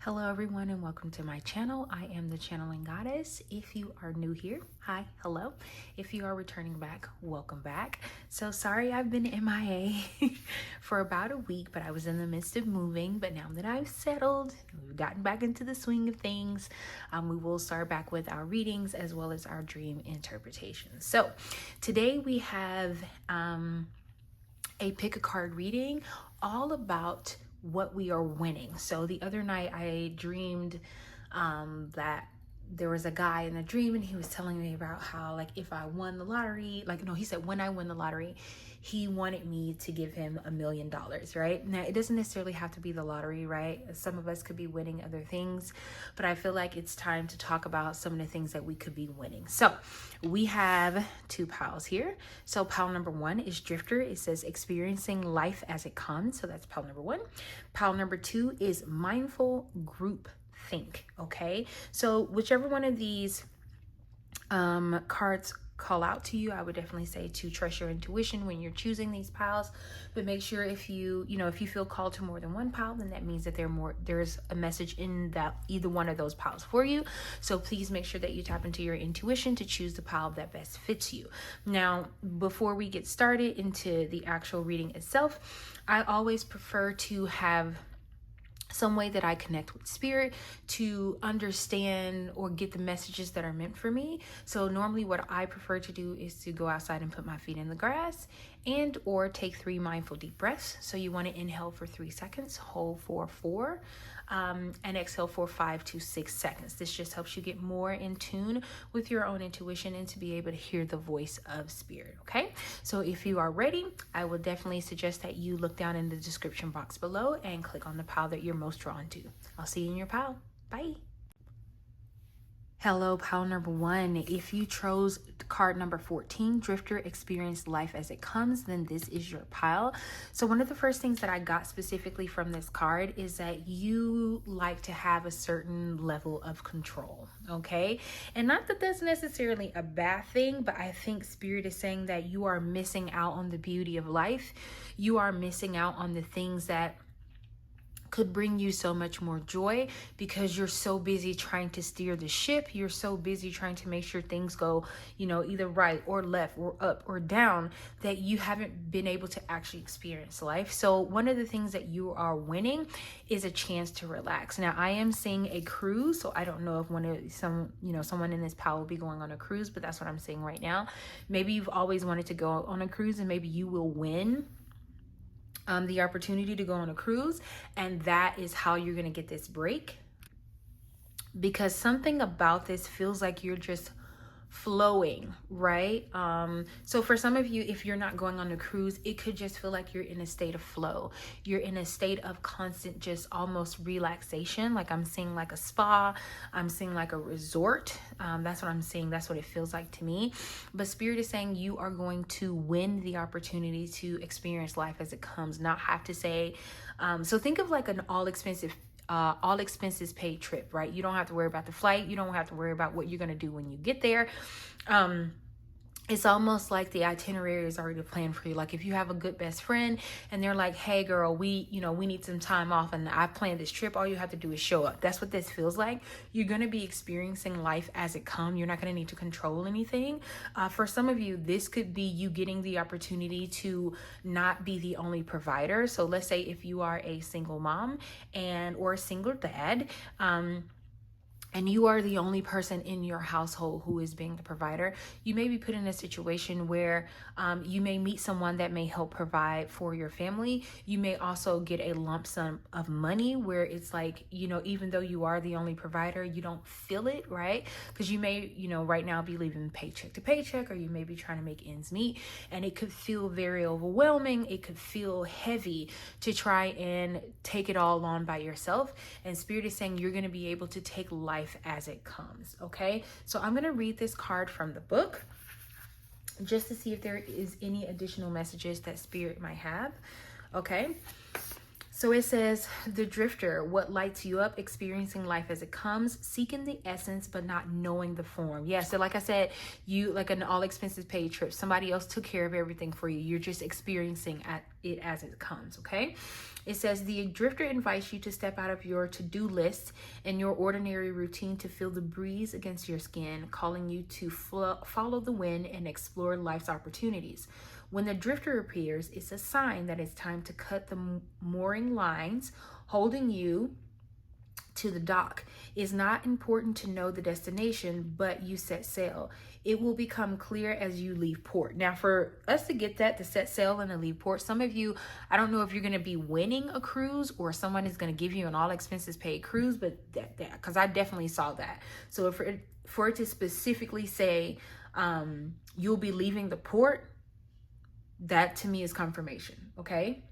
Hello everyone and welcome to my channel. I am the Channeling Goddess. If you are new here, hi, hello. If you are returning back, welcome back. So sorry I've been MIA for about a week, but I was in the midst of moving. But now that I've settled, we've gotten back into the swing of things, we will start back with our readings as well as our dream interpretations. So today we have a pick a card reading all about what we are winning. So the other night I dreamed that there was a guy in a dream and he was telling me about how, like, if I won the lottery, he said when I win the lottery, he wanted me to give him $1 million, right? Now, it doesn't necessarily have to be the lottery, right? Some of us could be winning other things, but I feel like it's time to talk about some of the things that we could be winning. So we have two piles here. So pile number one is Drifter. It says experiencing life as it comes. So that's pile number one. Pile number two is mindful group think. Okay, so whichever one of these cards call out to you, I would definitely say to trust your intuition when you're choosing these piles. But make sure if you feel called to more than one pile, then that means that there's a message in that either one of those piles for you. So please make sure that you tap into your intuition to choose the pile that best fits you. Now, before we get started into the actual reading itself, I always prefer to have some way that I connect with spirit to understand or get the messages that are meant for me. So normally what I prefer to do is to go outside and put my feet in the grass and or take 3 mindful deep breaths. So you want to inhale for 3 seconds, hold for 4, and exhale for 5 to 6 seconds. This just helps you get more in tune with your own intuition and to be able to hear the voice of spirit. Okay, so if you are ready, I would definitely suggest that you look down in the description box below and click on the pile that you're most drawn to. I'll see you in your pile. Bye. Hello, pile number one. If you chose card number 14, Drifter, experience life as it comes, then this is your pile. So one of the first things that I got specifically from this card is that you like to have a certain level of control, okay? And not that that's necessarily a bad thing, but I think spirit is saying that you are missing out on the beauty of life. You are missing out on the things that could bring you so much more joy because you're so busy trying to steer the ship. You're so busy trying to make sure things go, either right or left or up or down, that you haven't been able to actually experience life. So one of the things that you are winning is a chance to relax. Now, I am seeing a cruise, so I don't know if someone in this pile will be going on a cruise, but that's what I'm seeing right now. Maybe you've always wanted to go on a cruise and maybe you will win the opportunity to go on a cruise, and that is how you're going to get this break, because something about this feels like you're just flowing, right? So for some of you, if you're not going on a cruise, it could just feel like you're in a state of flow. You're in a state of constant, just almost relaxation. Like I'm seeing like a spa, I'm seeing like a resort. That's what I'm seeing. That's what it feels like to me. But spirit is saying you are going to win the opportunity to experience life as it comes, not have to say, so think of like an all expenses paid trip, right? You don't have to worry about the flight. You don't have to worry about what you're going to do when you get there. It's almost like the itinerary is already planned for you. Like if you have a good best friend and they're like, hey girl, we need some time off and I planned this trip. All you have to do is show up. That's what this feels like. You're going to be experiencing life as it comes. You're not going to need to control anything. For some of you, this could be you getting the opportunity to not be the only provider. So let's say if you are a single mom or a single dad, and you are the only person in your household who is being the provider, you may be put in a situation where you may meet someone that may help provide for your family. You may also get a lump sum of money where it's like, even though you are the only provider, you don't feel it, right? Because you may, right now be living paycheck to paycheck, or you may be trying to make ends meet, and it could feel very overwhelming. It could feel heavy to try and take it all on by yourself. And spirit is saying you're going to be able to take life as it comes. Okay, so I'm going to read this card from the book just to see if there is any additional messages that spirit might have. Okay, so it says, the Drifter, what lights you up, experiencing life as it comes, seeking the essence but not knowing the form. Yeah, so like I said, you like an all expenses paid trip. Somebody else took care of everything for you. You're just experiencing it as it comes, okay? It says the drifter invites you to step out of your to-do list and your ordinary routine to feel the breeze against your skin, calling you to follow the wind and explore life's opportunities. When the drifter appears, it's a sign that it's time to cut the mooring lines holding you to the dock. It's not important to know the destination, but you set sail. It will become clear as you leave port. Now, for us to get that, to set sail and to leave port, some of you, I don't know if you're going to be winning a cruise or someone is going to give you an all expenses paid cruise, but that because I definitely saw that. So for it to specifically say you'll be leaving the port, that to me is confirmation, okay?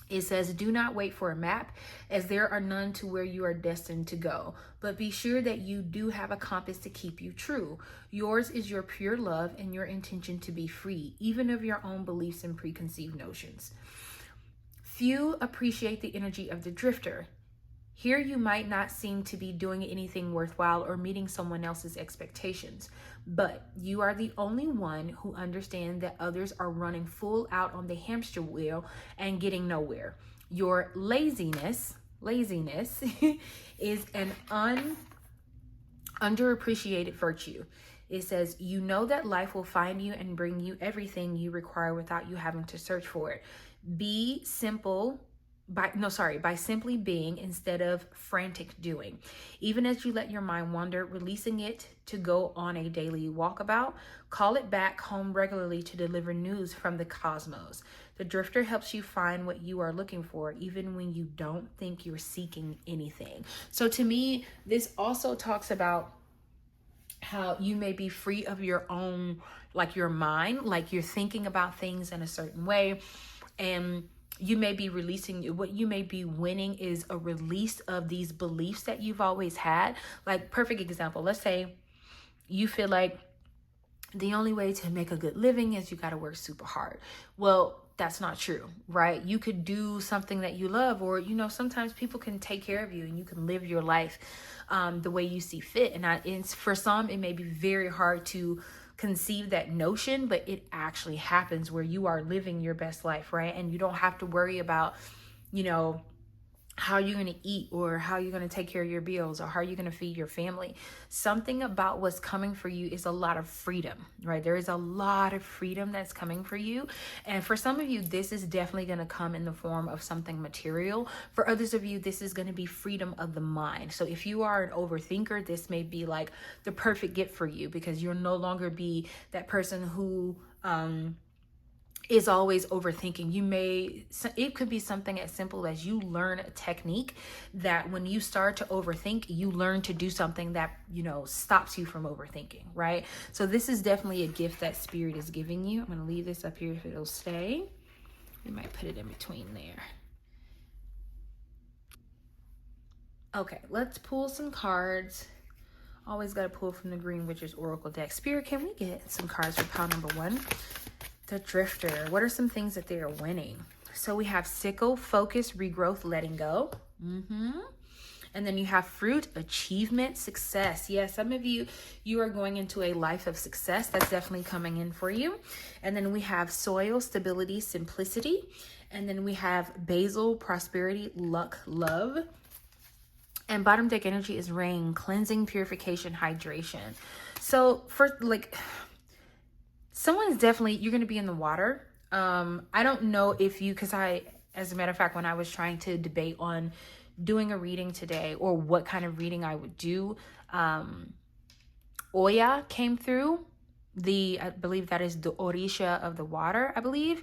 It says, do not wait for a map, as there are none to where you are destined to go. But be sure that you do have a compass to keep you true. Yours is your pure love and your intention to be free, even of your own beliefs and preconceived notions. Few appreciate the energy of the drifter. Here you might not seem to be doing anything worthwhile or meeting someone else's expectations, but you are the only one who understands that others are running full out on the hamster wheel and getting nowhere. Your laziness is an underappreciated virtue. It says, you know that life will find you and bring you everything you require without you having to search for it. By simply being instead of frantic doing. Even as you let your mind wander, releasing it to go on a daily walkabout, call it back home regularly to deliver news from the cosmos. The drifter helps you find what you are looking for, even when you don't think you're seeking anything. So to me, this also talks about how you may be free of your own, like your mind, like you're thinking about things in a certain way, and you may be releasing, what you may be winning is a release of these beliefs that you've always had. Like, perfect example, let's say you feel like the only way to make a good living is you got to work super hard. Well, that's not true, right? You could do something that you love, or, sometimes people can take care of you and you can live your life the way you see fit. And for some, it may be very hard to conceive that notion, but it actually happens where you are living your best life, right? And you don't have to worry about, how you're going to eat or how you're going to take care of your bills or how you're going to feed your family. Something about what's coming for you is a lot of freedom, right? There is a lot of freedom that's coming for you. And for some of you, this is definitely going to come in the form of something material. For others of you, this is going to be freedom of the mind. So if you are an overthinker, this may be like the perfect gift for you, because you'll no longer be that person who, is always overthinking. It could be something as simple as you learn a technique that when you start to overthink, you learn to do something that, stops you from overthinking, right? So this is definitely a gift that Spirit is giving you. I'm going to leave this up here if it'll stay. We might put it in between there. Okay, let's pull some cards. Always got to pull from the Green Witch's Oracle deck. Spirit, can we get some cards for pile number 1? The drifter. What are some things that they are winning? So we have sickle, focus, regrowth, letting go. And then you have fruit, achievement, success. Yes, some of you are going into a life of success. That's definitely coming in for you. And then we have soil, stability, simplicity. And then we have basil, prosperity, luck, love. And bottom deck energy is rain, cleansing, purification, hydration. So for someone's definitely, you're going to be in the water. I don't know if you, because as a matter of fact, when I was trying to debate on doing a reading today or what kind of reading I would do, Oya came through. I believe that is the Orisha of the water, I believe.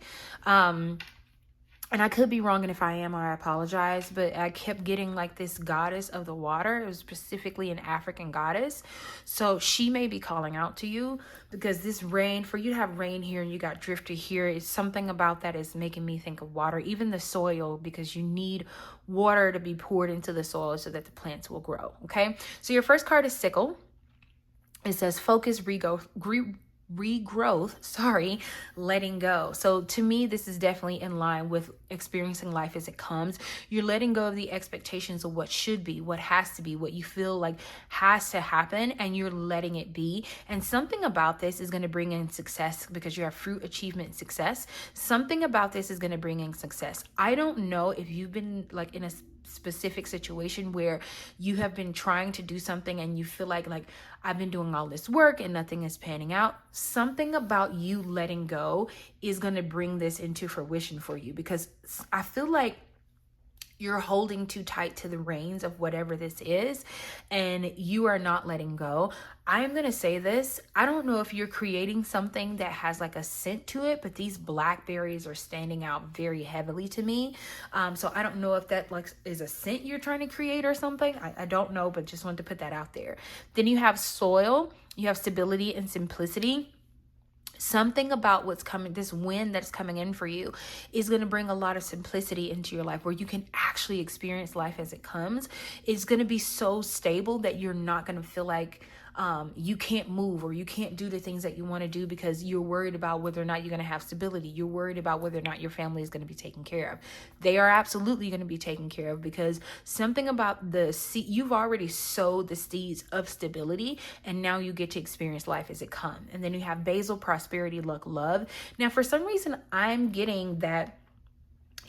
And I could be wrong, and if I am, I apologize, but I kept getting like this goddess of the water. It was specifically an African goddess. So she may be calling out to you, because this rain, for you to have rain here and you got drifter here, is something about that is making me think of water, even the soil, because you need water to be poured into the soil so that the plants will grow. Okay. So your first card is sickle. It says focus, regrowth, letting go. So to me, this is definitely in line with experiencing life as it comes. You're letting go of the expectations of what should be, what has to be, what you feel like has to happen, and you're letting it be. And something about this is going to bring in success because you have fruit, achievement, and success. Something about this is going to bring in success. I don't know if you've been like in a specific situation where you have been trying to do something and you feel like I've been doing all this work and nothing is panning out. Something about you letting go is going to bring this into fruition for you, because I feel like you're holding too tight to the reins of whatever this is and you are not letting go. I am going to say this. I don't know if you're creating something that has like a scent to it, but these blackberries are standing out very heavily to me. So I don't know if that like is a scent you're trying to create or something. I don't know, but just wanted to put that out there. Then you have soil, you have stability and simplicity. Something about what's coming, this wind that's coming in for you is going to bring a lot of simplicity into your life where you can actually experience life as it comes. It's going to be so stable that you're not going to feel like you can't move or you can't do the things that you want to do because you're worried about whether or not you're going to have stability. You're worried about whether or not your family is going to be taken care of. They are absolutely going to be taken care of, because something about the seed, you've already sowed the seeds of stability, and now you get to experience life as it comes. And then you have basil, prosperity, luck, love. Now, for some reason, I'm getting that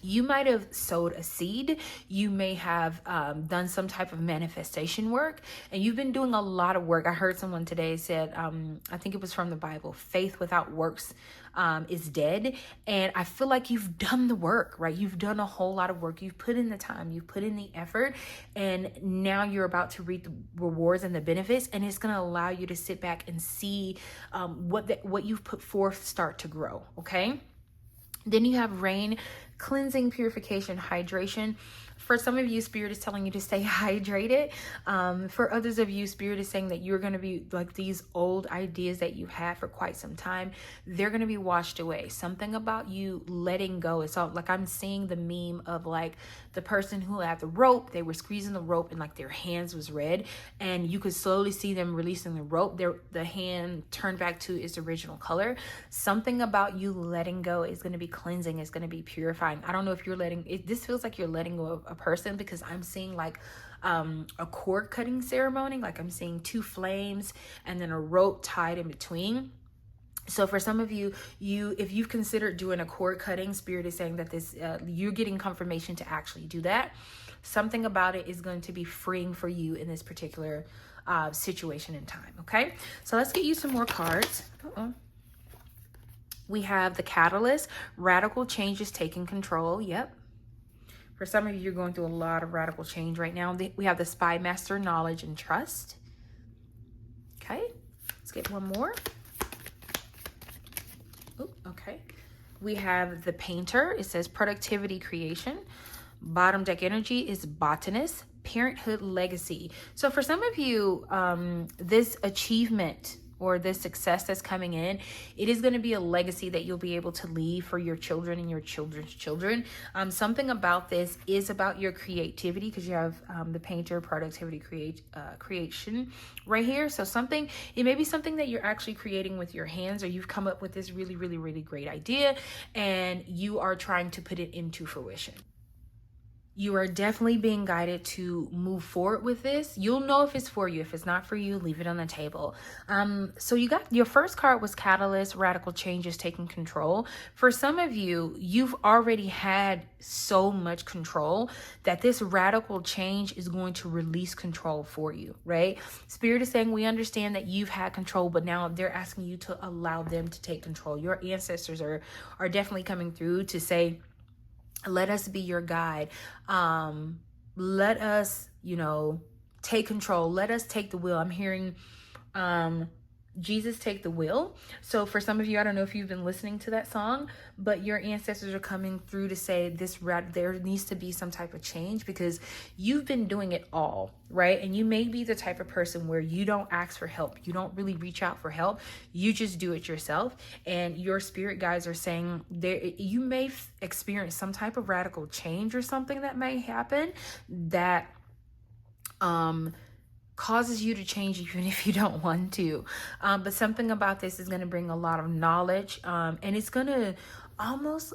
you might have sowed a seed. You may have done some type of manifestation work, and you've been doing a lot of work. I heard someone today said, I think it was from the Bible, faith without works is dead. And I feel like you've done the work, right? You've done a whole lot of work. You've put in the time, you've put in the effort, and now you're about to reap the rewards and the benefits. And it's going to allow you to sit back and see what you've put forth start to grow. Okay. Then you have rain, cleansing, purification, hydration. For some of you, Spirit is telling you to stay hydrated. For others of you, Spirit is saying that you're going to be like these old ideas that you had for quite some time. They're going to be washed away. Something about you letting go. It's all like I'm seeing the meme of like the person who had the rope. They were squeezing the rope and like their hands was red, and you could slowly see them releasing the rope. The hand turned back to its original color. Something about you letting go is going to be cleansing. It's going to be purifying. I don't know if you're letting it. This feels like you're letting go of a person, because I'm seeing like a cord cutting ceremony. Like I'm seeing two flames and then a rope tied in between. So for some of you, if you've considered doing a cord cutting, Spirit is saying that this you're getting confirmation to actually do that. Something about it is going to be freeing for you in this particular situation in time. Okay, so let's get you some more cards. We have the Catalyst, radical changes taking control. Yep. For some of you, you're going through a lot of radical change right now. We have the Spy Master, knowledge and trust. Okay, let's get one more. Oh, okay. We have the Painter. It says productivity, creation. Bottom deck energy is botanist, parenthood, legacy. So for some of you, this achievement or this success that's coming in, it is going to be a legacy that you'll be able to leave for your children and your children's children. Something about this is about your creativity, because you have the Painter, productivity, creation right here. So it may be something that you're actually creating with your hands, or you've come up with this really, really, really great idea and you are trying to put it into fruition. You are definitely being guided to move forward with this. You'll know if it's for you. If it's not for you, leave it on the table. So you got your first card was Catalyst, radical changes taking control. For some of you, you've already had so much control that this radical change is going to release control for you, right? Spirit is saying we understand that you've had control, but now they're asking you to allow them to take control. Your ancestors are definitely coming through to say, let us be your guide. Let us, take control. Let us take the wheel. I'm hearing Jesus take the wheel. So for some of you, I don't know if you've been listening to that song, but your ancestors are coming through to say there needs to be some type of change, because you've been doing it all, right? And you may be the type of person where you don't ask for help. You don't really reach out for help. You just do it yourself. And your spirit guides are saying you may experience some type of radical change or something that may happen that, causes you to change even if you don't want to. But something about this is going to bring a lot of knowledge, and it's going to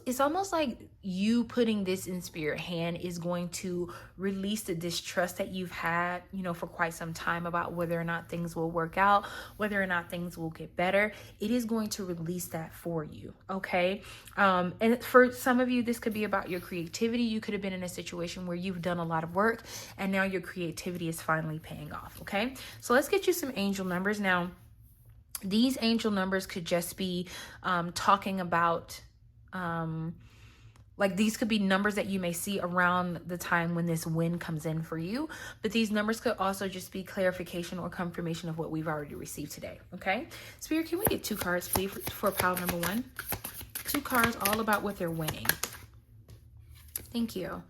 it's almost like you putting this in spirit hand is going to release the distrust that you've had, you know, for quite some time about whether or not things will work out, whether or not things will get better. It is going to release that for you. Okay. And for some of you, this could be about your creativity. You could have been in a situation where you've done a lot of work and now your creativity is finally paying off. Okay. So let's get you some angel numbers. Now, these angel numbers could just be talking about like these could be numbers that you may see around the time when this win comes in for you. But these numbers could also just be clarification or confirmation of what we've already received today. Okay. Spirit, can we get 2 cards, please, for pile number 1? 2 cards all about what they're winning. Thank you.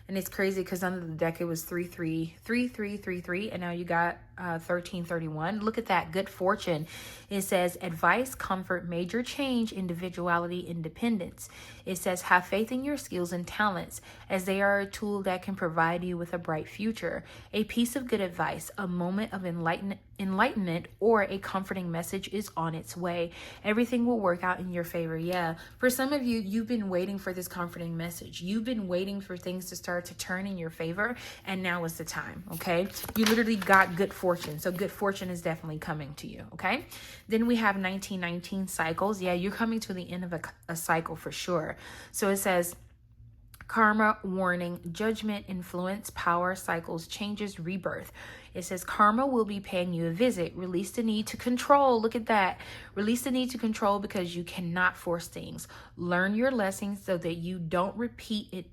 And it's crazy because under the deck it was 3-3-3-3-3-3, and now you got 1331. Look at that, good fortune. It says advice, comfort, major change, individuality, independence. It says have faith in your skills and talents as they are a tool that can provide you with a bright future. A piece of good advice, a moment of enlightenment, or a comforting message is on its way. Everything will work out in your favor. Yeah, for some of you, you've been waiting for this comforting message. You've been waiting for things to start to turn in your favor, and now is the time. Okay, you literally got good fortune, so good fortune is definitely coming to you. Okay, then we have 1919 cycles. Yeah, you're coming to the end of a cycle for sure. So it says karma, warning, judgment, influence, power, cycles, changes, rebirth. It says karma will be paying you a visit. Release the need to control. Look at that. Release the need to control because you cannot force things. Learn your lessons so that you don't repeat it.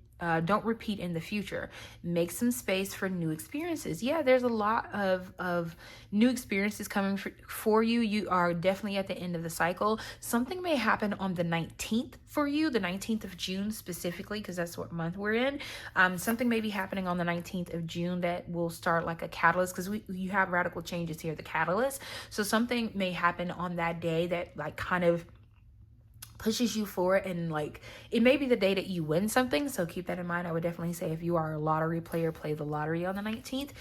Don't repeat in the future. Make some space for new experiences. Yeah, there's a lot of new experiences coming for you. You are definitely at the end of the cycle. Something may happen on the 19th for you, the 19th of June specifically, because that's what month we're in. Something may be happening on the 19th of June that will start like a catalyst, because you have radical changes here, the catalyst. So something may happen on that day that like kind of pushes you forward, and like it may be the day that you win something, so keep that in mind. I would definitely say if you are a lottery player, play the lottery on the 19th,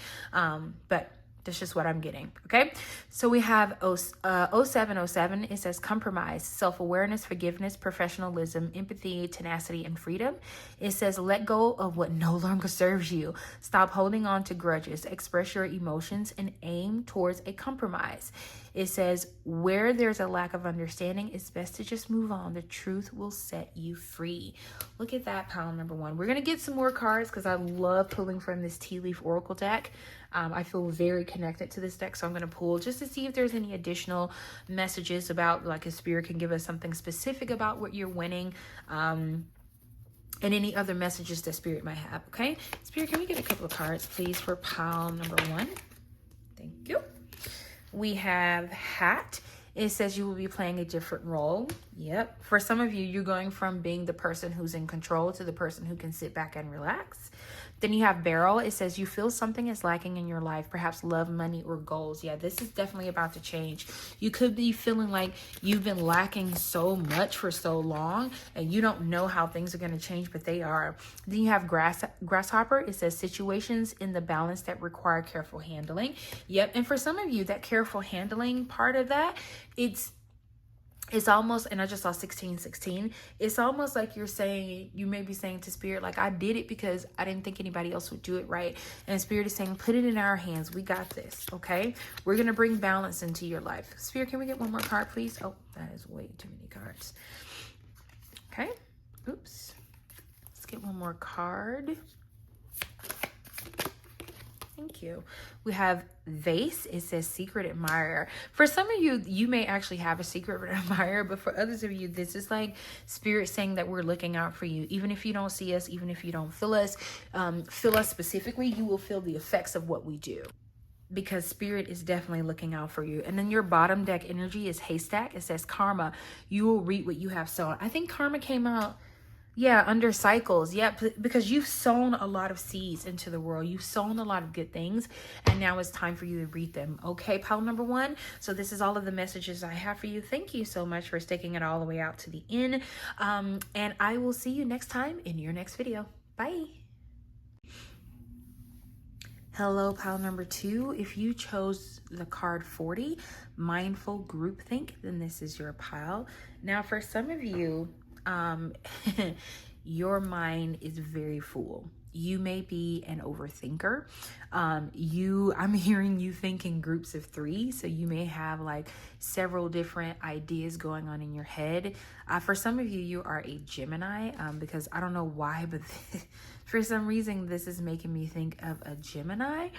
but that's just what I'm getting. Okay, so we have 0707. It says compromise, self-awareness, forgiveness, professionalism, empathy, tenacity, and freedom. It says let go of what no longer serves you. Stop holding on to grudges. Express your emotions and aim towards a compromise. It says where there's a lack of understanding, it's best to just move on. The truth will set you free. Look at that, pile number 1. We're going to get some more cards because I love pulling from this tea leaf oracle deck. I feel very connected to this deck, so I'm going to pull just to see if there's any additional messages about, like, a spirit can give us something specific about what you're winning, and any other messages that spirit might have. Okay, spirit, can we get a couple of cards, please, for pile number 1? Thank you. We have hat. It says you will be playing a different role. Yep. For some of you, you're going from being the person who's in control to the person who can sit back and relax. Then you have barrel. It says you feel something is lacking in your life, perhaps love, money, or goals. Yeah, this is definitely about to change. You could be feeling like you've been lacking so much for so long and you don't know how things are going to change, but they are. Then you have grasshopper. It says situations in the balance that require careful handling. Yep. And for some of you, that careful handling part of that, it's almost, and I just saw 1616. It's almost like you may be saying to spirit, like, I did it because I didn't think anybody else would do it right. And spirit is saying, put it in our hands. We got this. Okay. We're going to bring balance into your life. Spirit, can we get one more card, please? Oh, that is way too many cards. Okay. Oops. Let's get one more card. Thank you. We have vase. It says secret admirer. For some of you, you may actually have a secret admirer, but for others of you, this is like spirit saying that we're looking out for you. Even if you don't see us, even if you don't feel us specifically, you will feel the effects of what we do, because spirit is definitely looking out for you. And then your bottom deck energy is haystack. It says karma. You will reap what you have sown. I think karma came out, yeah, under cycles. Yeah, because you've sown a lot of seeds into the world. You've sown a lot of good things, and now it's time for you to reap them. Okay, pile number 1. So this is all of the messages I have for you. Thank you so much for sticking it all the way out to the end. And I will see you next time in your next video. Bye. Hello, pile number 2. If you chose the card 40, mindful groupthink, then this is your pile. Now, for some of you, your mind is very full. You may be an overthinker. I'm hearing you think in groups of 3. So you may have like several different ideas going on in your head. For some of you, you are a Gemini, because I don't know why, but for some reason, this is making me think of a Gemini.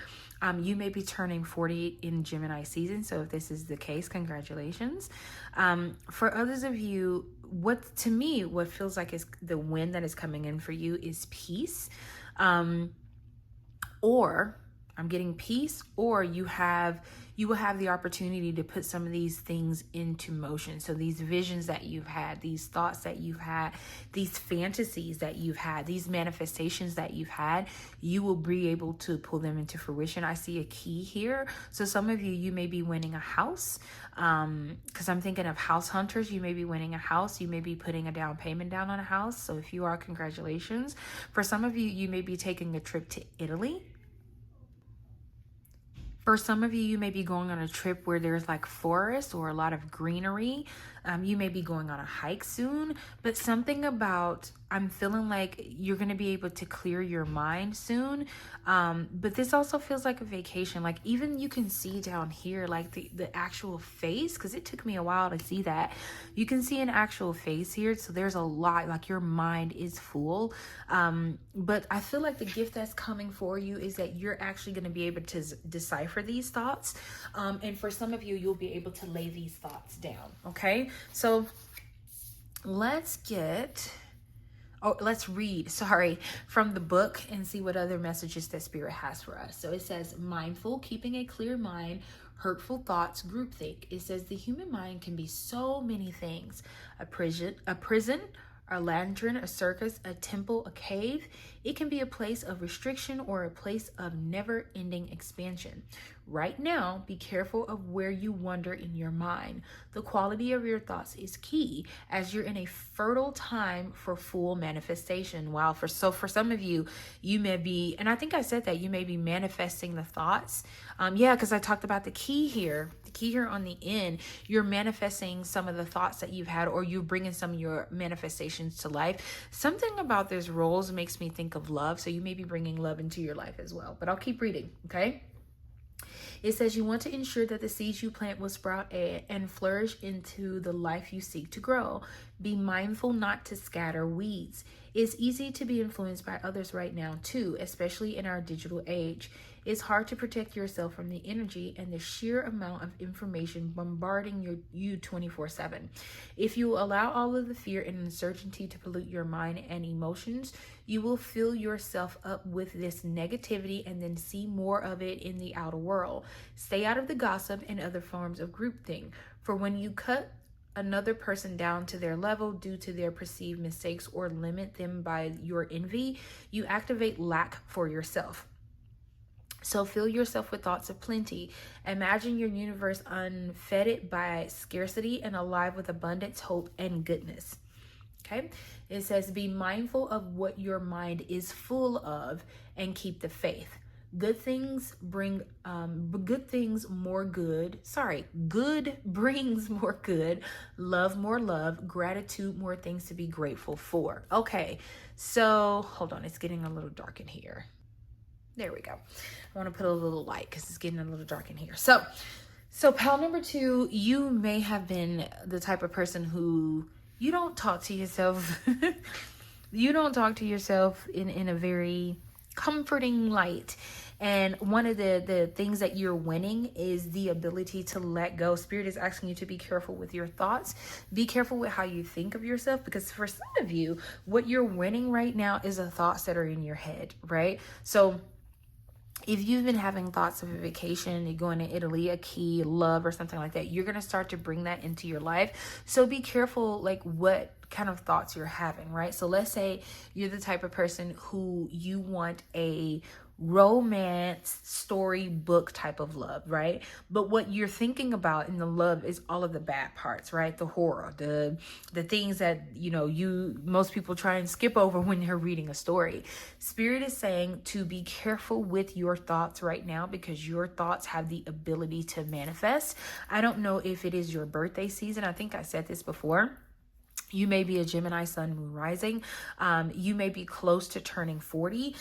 You may be turning 40 in Gemini season. So if this is the case, congratulations. For others of you, what feels like is the wind that is coming in for you is peace. Or I'm getting peace, or you will have the opportunity to put some of these things into motion. So these visions that you've had, these thoughts that you've had, these fantasies that you've had, these manifestations that you've had, you will be able to pull them into fruition. I see a key here. So some of you may be winning a house, because I'm thinking of house hunters. You may be winning a house. You may be putting a down payment down on a house. So if you are, congratulations. For some of you, you may be taking a trip to Italy. For some of you, you may be going on a trip where there's like forest or a lot of greenery. You may be going on a hike soon, but something about, I'm feeling like you're going to be able to clear your mind soon. But this also feels like a vacation. Like even you can see down here, like the actual face, because it took me a while to see that. You can see an actual face here. So there's a lot, like your mind is full. But I feel like the gift that's coming for you is that you're actually going to be able to decipher these thoughts. And for some of you, you'll be able to lay these thoughts down. Okay. So let's read, from the book and see what other messages that Spirit has for us. So it says, mindful, keeping a clear mind, hurtful thoughts, groupthink. It says the human mind can be so many things: a prison, a lantern, a circus, a temple, a cave. It can be a place of restriction or a place of never-ending expansion. Right now, be careful of where you wander in your mind. The quality of your thoughts is key, as you're in a fertile time for full manifestation. Wow. For some of you, you may be, and I think I said that, you may be manifesting the thoughts. Because I talked about the key here on the end. You're manifesting some of the thoughts that you've had, or you're bringing some of your manifestations to life. Something about this roles makes me think of love. So you may be bringing love into your life as well, but I'll keep reading. Okay. It says you want to ensure that the seeds you plant will sprout and flourish into the life you seek to grow. Be mindful not to scatter weeds. It's easy to be influenced by others right now too, especially in our digital age. It's hard to protect yourself from the energy and the sheer amount of information bombarding you 24/7. If you allow all of the fear and uncertainty to pollute your mind and emotions, you will fill yourself up with this negativity and then see more of it in the outer world. Stay out of the gossip and other forms of groupthink, for when you cut another person down to their level due to their perceived mistakes or limit them by your envy, you activate lack for yourself. So fill yourself with thoughts of plenty. Imagine your universe unfettered by scarcity and alive with abundance, hope, and goodness. Okay. It says, be mindful of what your mind is full of and keep the faith. Good things bring good things more good. Good brings more good. Love more love. Gratitude more things to be grateful for. Okay. So hold on. It's getting a little dark in here. There we go. I want to put a little light because it's getting a little dark in here. So pile number 2, you may have been the type of person who you don't talk to yourself. You don't talk to yourself in a very comforting light. And one of the things that you're winning is the ability to let go. Spirit is asking you to be careful with your thoughts. Be careful with how you think of yourself, because for some of you, what you're winning right now is the thoughts that are in your head, right? So if you've been having thoughts of a vacation, you're going to Italy, a key, love, or something like that, you're going to start to bring that into your life. So be careful, like what kind of thoughts you're having, right? So let's say you're the type of person who you want a romance story book type of love, right? But what you're thinking about in the love is all of the bad parts, right? The horror, the things that, you know, most people try and skip over when they're reading a story. Spirit is saying to be careful with your thoughts right now, because your thoughts have the ability to manifest. I don't know if it is your birthday season. I think I said this before. You may be a Gemini sun, moon, rising. You may be close to turning 40.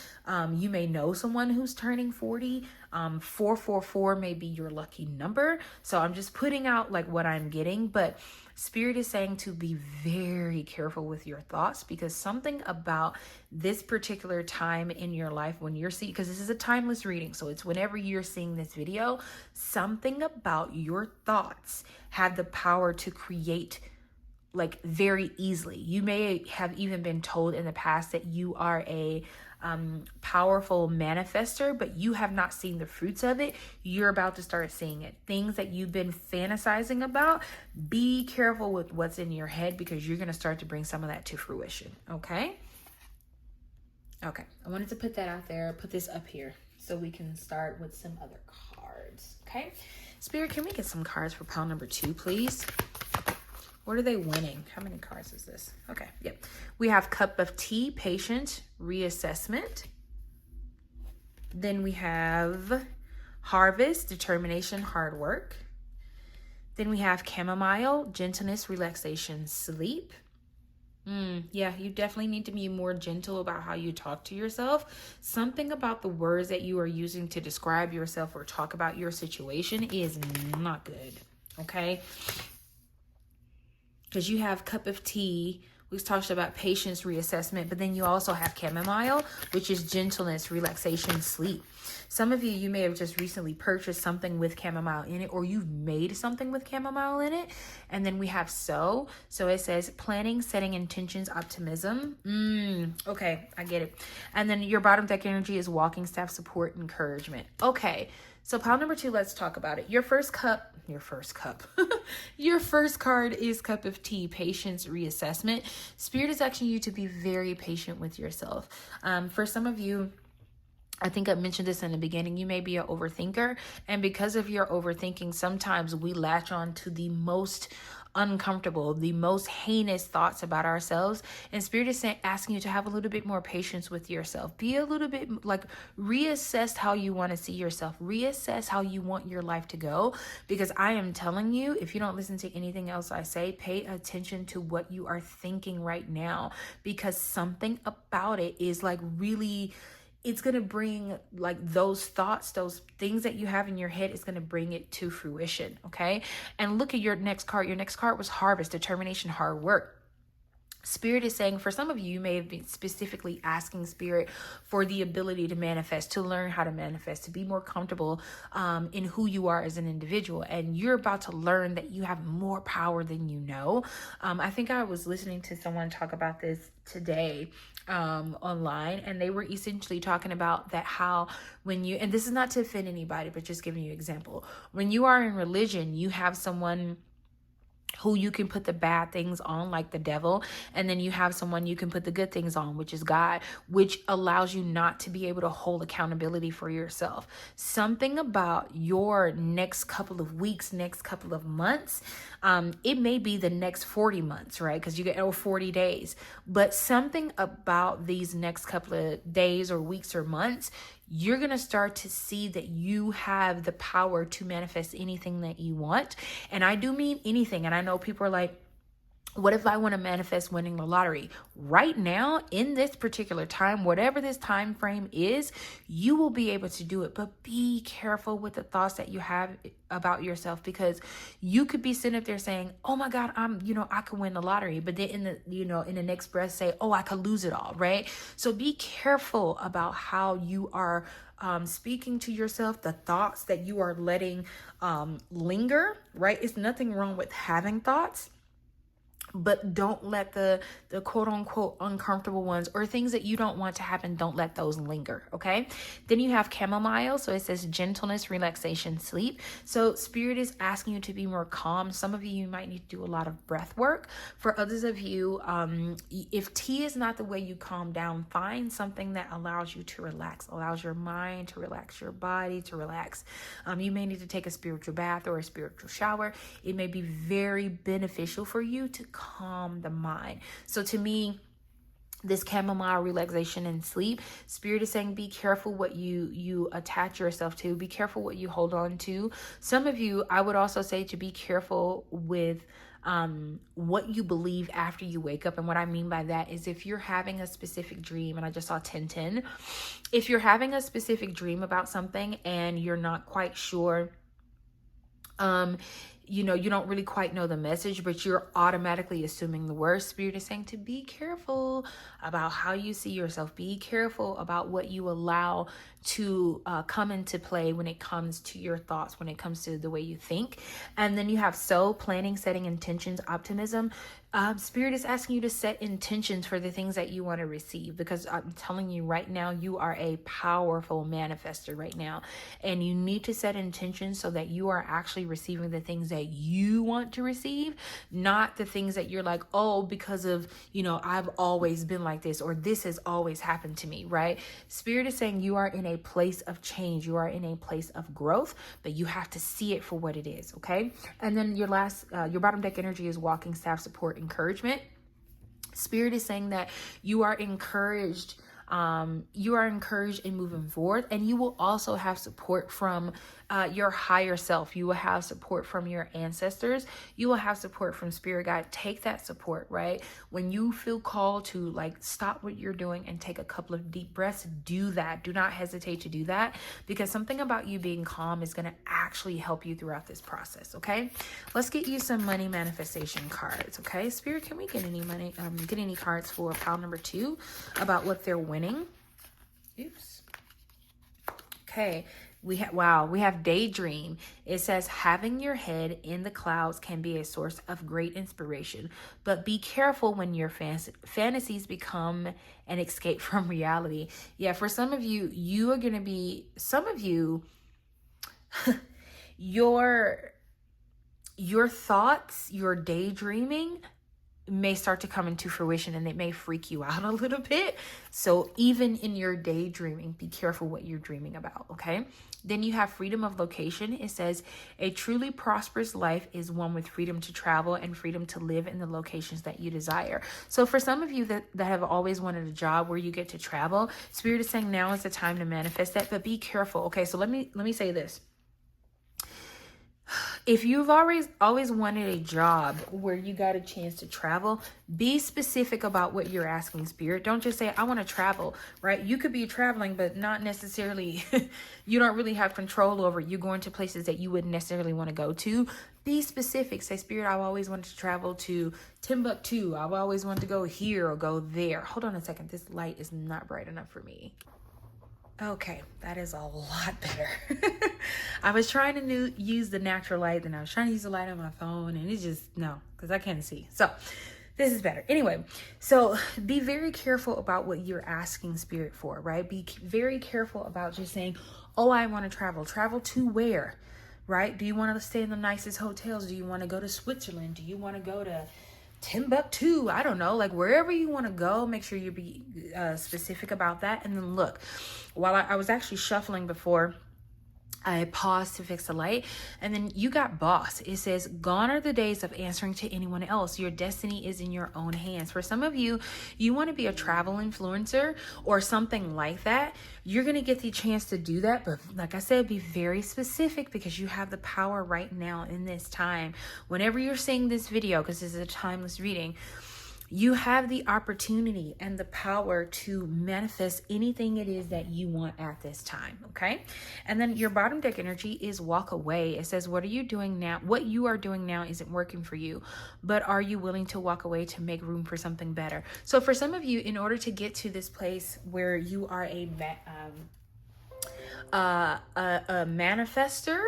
You may know someone who's turning 40. 444 may be your lucky number. So I'm just putting out like what I'm getting, but Spirit is saying to be very careful with your thoughts, because something about this particular time in your life when you're seeing, because this is a timeless reading, so it's whenever you're seeing this video, something about your thoughts have the power to create like very easily. You may have even been told in the past that you are a powerful manifester, but you have not seen the fruits of it. You're about to start seeing it. Things that you've been fantasizing about, be careful with what's in your head, because you're going to start to bring some of that to fruition. Okay. I wanted to put that out there, put this up here so we can start with some other cards. Okay. Spirit, can we get some cards for pile number 2, please? What are they winning? How many cards is this? Okay, yep. We have Cup of Tea, Patience, Reassessment. Then we have Harvest, Determination, Hard Work. Then we have Chamomile, Gentleness, Relaxation, Sleep. Yeah, you definitely need to be more gentle about how you talk to yourself. Something about the words that you are using to describe yourself or talk about your situation is not good, okay? Because you have Cup of Tea, we talked about patience, reassessment, but then you also have Chamomile, which is gentleness, relaxation, sleep. Some of you may have just recently purchased something with chamomile in it, or you've made something with chamomile in it. And then we have So it says planning, setting intentions, optimism. Okay, I get it. And then your bottom deck energy is walking staff, support, encouragement. Okay, so pile number 2, let's talk about it. Your first card is Cup of Tea, patience, reassessment. Spirit is asking you to be very patient with yourself. For some of you, I think I mentioned this in the beginning, you may be an overthinker. And because of your overthinking, sometimes we latch on to the most uncomfortable, the most heinous thoughts about ourselves. And Spirit is asking you to have a little bit more patience with yourself. Be a little bit like, reassess how you want to see yourself. Reassess how you want your life to go. Because I am telling you, if you don't listen to anything else I say, pay attention to what you are thinking right now. Because something about it is like really, it's going to bring like those thoughts, those things that you have in your head, is going to bring it to fruition. Okay. And look at your next card. Your next card was Harvest, Determination, Hard Work. Spirit is saying, for some of you may have been specifically asking Spirit for the ability to manifest, to learn how to manifest, to be more comfortable in who you are as an individual. And you're about to learn that you have more power than you know. I think I was listening to someone talk about this today online, and they were essentially talking about that, how when you, and this is not to offend anybody, but just giving you an example, when you are in religion, you have someone who you can put the bad things on, like the devil, and then you have someone you can put the good things on, which is God, which allows you not to be able to hold accountability for yourself. Something about your next couple of weeks, next couple of months, it may be the next 40 months, right? Because you get 40 days, but something about these next couple of days or weeks or months, you're going to start to see that you have the power to manifest anything that you want. And I do mean anything. And I know people are like, what if I want to manifest winning the lottery? Right now, in this particular time, whatever this time frame is, you will be able to do it. But be careful with the thoughts that you have about yourself, because you could be sitting up there saying, oh my God, I could win the lottery. But then in the next breath say, oh, I could lose it all, right? So be careful about how you are speaking to yourself, the thoughts that you are letting linger, right? It's nothing wrong with having thoughts. but don't let the quote unquote uncomfortable ones or things that you don't want to happen, don't let those linger. Okay. Then you have chamomile. So it says gentleness, relaxation, sleep. So spirit is asking you to be more calm. Some of you might need to do a lot of breath work. For others of you, if tea is not the way you calm down, find something that allows you to relax, allows your mind to relax, your body to relax. You may need to take a spiritual bath or a spiritual shower. It may be very beneficial for you to calm the mind. So to me, this chamomile, relaxation, and sleep, spirit is saying be careful what you attach yourself to, be careful what you hold on to. Some of you, I would also say to be careful with what you believe after you wake up. And what I mean by that is if you're having a specific dream, and I just saw 1010, if you're having a specific dream about something and you're not quite sure, you don't really quite know the message, but you're automatically assuming the worst, spirit is saying to be careful about how you see yourself. Be careful about what you allow to come into play when it comes to your thoughts, when it comes to the way you think. And then you have planning, setting intentions, optimism. Spirit is asking you to set intentions for the things that you want to receive, because I'm telling you right now, you are a powerful manifester right now, and you need to set intentions so that you are actually receiving the things that you want to receive, not the things that you're like, oh, because of, I've always been like this, or this has always happened to me, right? Spirit is saying you are in a place of change. You are in a place of growth, but you have to see it for what it is. Okay. And then your bottom deck energy is walking staff, support, encouragement. Spirit is saying that you are encouraged. You are encouraged in moving forward, and you will also have support from your higher self. You will have support from your ancestors. You will have support from spirit guide. Take that support, right? When you feel called to stop what you're doing and take a couple of deep breaths, do that. Do not hesitate to do that, because something about you being calm is going to actually help you throughout this process. Okay. Let's get you some money manifestation cards. Okay. Spirit, can we get any money, get any cards for pile number 2 about what they're winning? Oops. Okay. We have daydream. It says having your head in the clouds can be a source of great inspiration, but be careful when your fantasies become an escape from reality. Yeah, for some of you, your thoughts, your daydreaming may start to come into fruition, and it may freak you out a little bit. So even in your daydreaming, be careful what you're dreaming about. Okay. Then you have freedom of location. It says a truly prosperous life is one with freedom to travel and freedom to live in the locations that you desire. So for some of you that have always wanted a job where you get to travel, spirit is saying now is the time to manifest that, but be careful. Okay. So let me say this. If you've always wanted a job where you got a chance to travel, be specific about what you're asking spirit. Don't just say, I want to travel, right? You could be traveling, but not necessarily, you don't really have control over you going to places that you wouldn't necessarily want to go to. Be specific. Say, spirit, I've always wanted to travel to Timbuktu. I've always wanted to go here or go there. Hold on a second. This light is not bright enough for me. Okay, that is a lot better. I was trying to use the natural light, and I was trying to use the light on my phone, and it's just, no, because I can't see. So this is better. Anyway, so be very careful about what you're asking spirit for, right? Be very careful about just saying, oh, I want to travel. Travel to where, right? Do you want to stay in the nicest hotels? Do you want to go to Switzerland? Do you want to go to Timbuktu? I don't know, wherever you want to go, make sure you be specific about that. And then look, while I was actually shuffling before, I paused to fix the light, and then you got boss. It says, gone are the days of answering to anyone else. Your destiny is in your own hands. For some of you, you want to be a travel influencer or something like that. You're going to get the chance to do that. But like I said, be very specific, because you have the power right now in this time. Whenever you're seeing this video, because this is a timeless reading, you have the opportunity and the power to manifest anything it is that you want at this time. Okay. And then your bottom deck energy is walk away. It says, what are you doing now? What you are doing now isn't working for you, but are you willing to walk away to make room for something better? So for some of you, in order to get to this place where you are a manifester,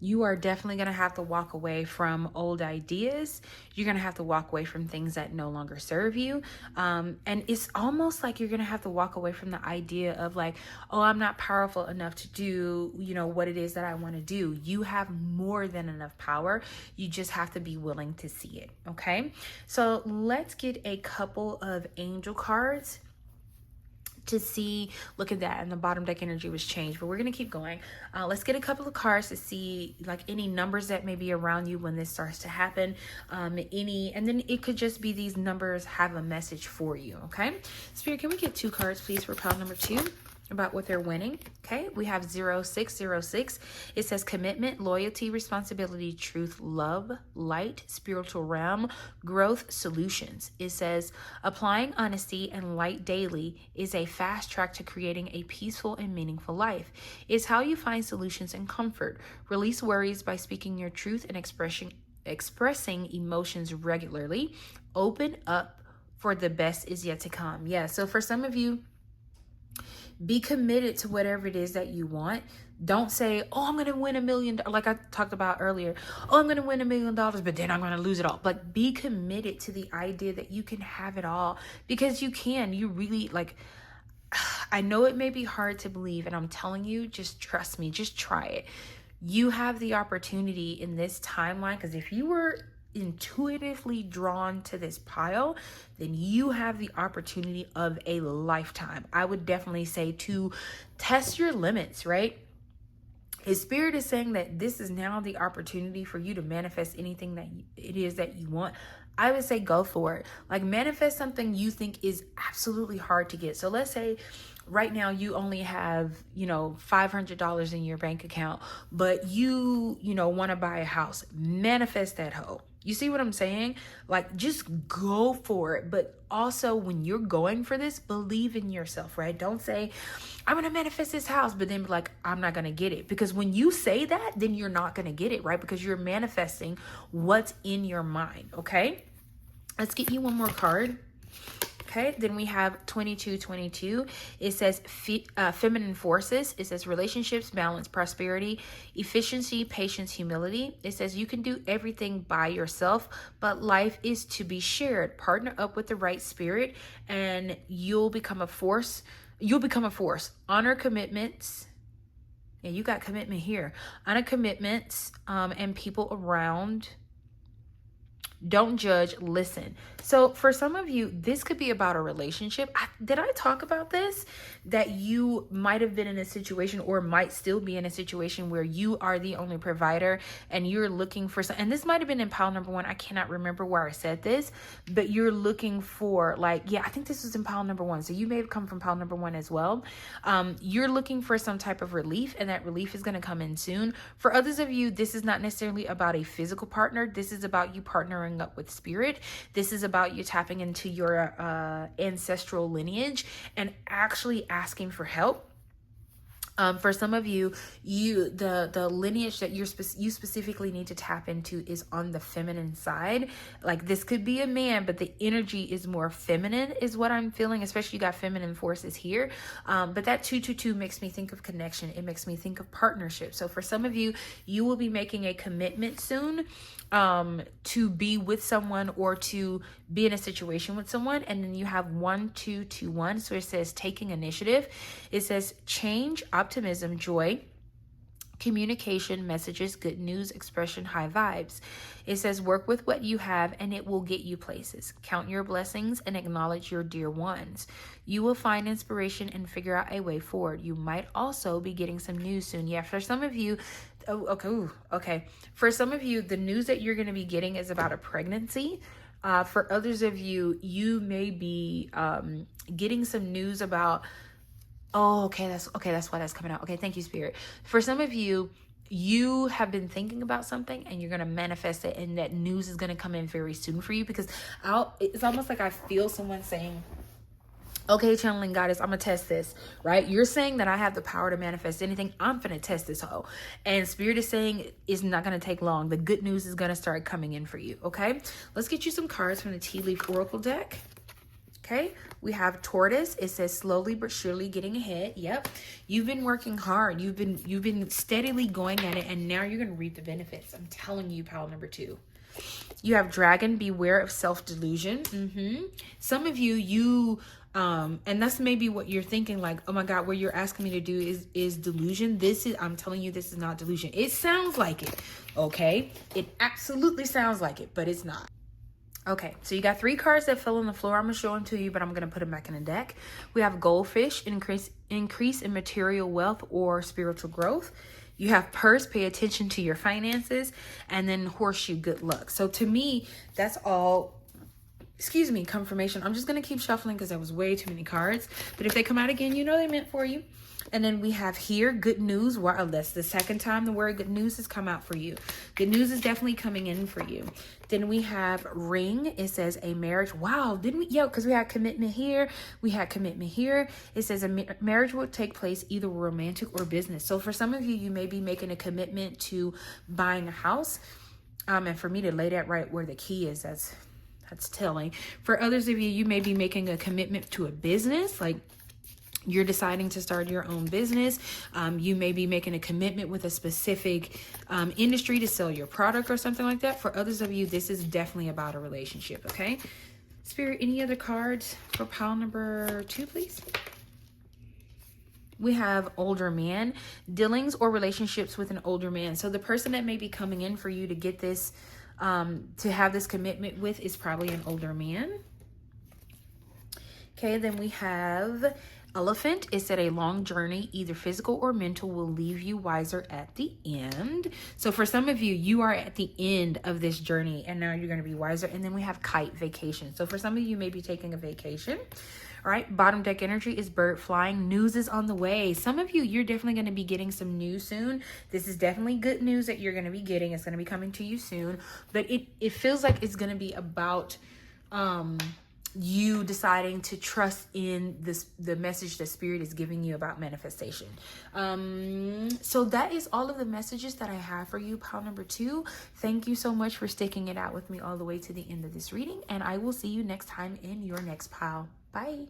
You are definitely going to have to walk away from old ideas. You're going to have to walk away from things that no longer serve you. And it's almost like you're going to have to walk away from the idea of like, oh, I'm not powerful enough to do, what it is that I want to do. You have more than enough power. You just have to be willing to see it. Okay. So let's get a couple of angel cards to see. Look at that, and the bottom deck energy was changed, but we're gonna keep going. Let's get a couple of cards to see like any numbers that may be around you when this starts to happen, and then it could just be these numbers have a message for you. Okay, Spirit, can we get 2 cards please for pile number 2 about what they're winning? Okay, we have 0606. It says commitment, loyalty, responsibility, truth, love, light, spiritual realm, growth, solutions. It says applying honesty and light daily is a fast track to creating a peaceful and meaningful life. It's how you find solutions and comfort. Release worries by speaking your truth and expressing emotions regularly. Open up for the best is yet to come. Yeah, so for some of you, be committed to whatever it is that you want. Don't say, oh, I'm going to win $1 million. Like I talked about earlier. Oh, I'm going to win $1 million, but then I'm going to lose it all. But be committed to the idea that you can have it all, because you can. You really, like, I know it may be hard to believe, and I'm telling you, just trust me, just try it. You have the opportunity in this timeline, because if you were intuitively drawn to this pile, then you have the opportunity of a lifetime. I would definitely say to test your limits, right? His Spirit is saying that this is now the opportunity for you to manifest anything that it is that you want. I would say go for it. Like, manifest something you think is absolutely hard to get. So let's say right now you only have, $500 in your bank account, but you want to buy a house. Manifest that hoe. You see what I'm saying? Like, just go for it. But also, when you're going for this, believe in yourself, right? Don't say, I'm going to manifest this house, but then be like, I'm not going to get it. Because when you say that, then you're not going to get it, right? Because you're manifesting what's in your mind, okay? Let's get you one more card. Okay, then we have 2222. It says feminine forces. It says relationships, balance, prosperity, efficiency, patience, humility. It says you can do everything by yourself, but life is to be shared. Partner up with the right spirit and you'll become a force. Honor commitments. Yeah, you got commitment here. Honor commitments and people around. Don't judge, listen. So for some of you, this could be about a relationship. Did I talk about this? That you might have been in a situation or might still be in a situation where you are the only provider and you're looking for some, and this might have been in pile number 1. I cannot remember where I said this, but you're looking for I think this was in pile number 1. So you may have come from pile number 1 as well. You're looking for some type of relief, and that relief is going to come in soon. For others of you, this is not necessarily about a physical partner. This is about you partnering up with spirit. This is about you tapping into your ancestral lineage and actually asking for help. For some of you, the lineage that you specifically need to tap into is on the feminine side. Like, this could be a man, but the energy is more feminine is what I'm feeling, especially you got feminine forces here. But that 222 makes me think of connection. It makes me think of partnership. So for some of you, you will be making a commitment soon to be with someone or to be in a situation with someone. And then you have 1221. So it says taking initiative. It says change, optimism, joy, communication, messages, good news, expression, high vibes. It says work with what you have and it will get you places. Count your blessings and acknowledge your dear ones. You will find inspiration and figure out a way forward. You might also be getting some news soon. Yeah, for some of you, okay. For some of you, the news that you're going to be getting is about a pregnancy. For others of you, you may be getting some news about, that's why that's coming out. Okay, thank you, Spirit. For some of you, you have been thinking about something and you're going to manifest it, and that news is going to come in very soon for you, because it's almost like I feel someone saying, okay, channeling goddess, I'm going to test this, right? You're saying that I have the power to manifest anything. I'm going to test this hoe. And Spirit is saying it's not going to take long. The good news is going to start coming in for you, okay? Let's get you some cards from the Tea Leaf Oracle deck. Okay, we have Tortoise. It says slowly but surely getting ahead. Yep, you've been working hard. You've been steadily going at it, and now you're gonna reap the benefits. I'm telling you, pile number 2. You have Dragon. Beware of self-delusion. Some of you and that's maybe what you're thinking, like, oh my God, what you're asking me to do is delusion. I'm telling you, this is not delusion. It sounds like it, okay? It absolutely sounds like it, but it's not. Okay, so you got 3 cards that fell on the floor. I'm going to show them to you, but I'm going to put them back in the deck. We have Goldfish, increase in material wealth or spiritual growth. You have Purse, pay attention to your finances. And then Horseshoe, good luck. So to me, that's all, confirmation. I'm just going to keep shuffling because there was way too many cards. But if they come out again, you know they meant for you. And then we have here, good news. Wow, that's the second time the word good news has come out for you. Good news is definitely coming in for you. Then we have ring. It says a marriage. Wow, didn't we? Yeah, because we had commitment here. We had commitment here. It says a marriage will take place either romantic or business. So for some of you, you may be making a commitment to buying a house. And for me to lay that right where the key is, that's telling. For others of you, you may be making a commitment to a business, like you're deciding to start your own business. You may be making a commitment with a specific industry to sell your product or something like that. For others of you, this is definitely about a relationship, okay? Spirit, any other cards for pile number 2, please? We have older man, dealings or relationships with an older man. So the person that may be coming in for you to get this, to have this commitment with is probably an older man. Okay, then we have Elephant. It said a long journey, either physical or mental, will leave you wiser at the end. So for some of you, you are at the end of this journey and now you're going to be wiser. And then we have Kite, vacation. So for some of you, may be taking a vacation. All right, bottom deck energy is bird flying. News is on the way. Some of you, you're definitely going to be getting some news soon. This is definitely good news that you're going to be getting. It's going to be coming to you soon. But it feels like it's going to be about you deciding to trust in the message that Spirit is giving you about manifestation. So that is all of the messages that I have for you, pile number 2. Thank you so much for sticking it out with me all the way to the end of this reading, and I will see you next time in your next pile. Bye.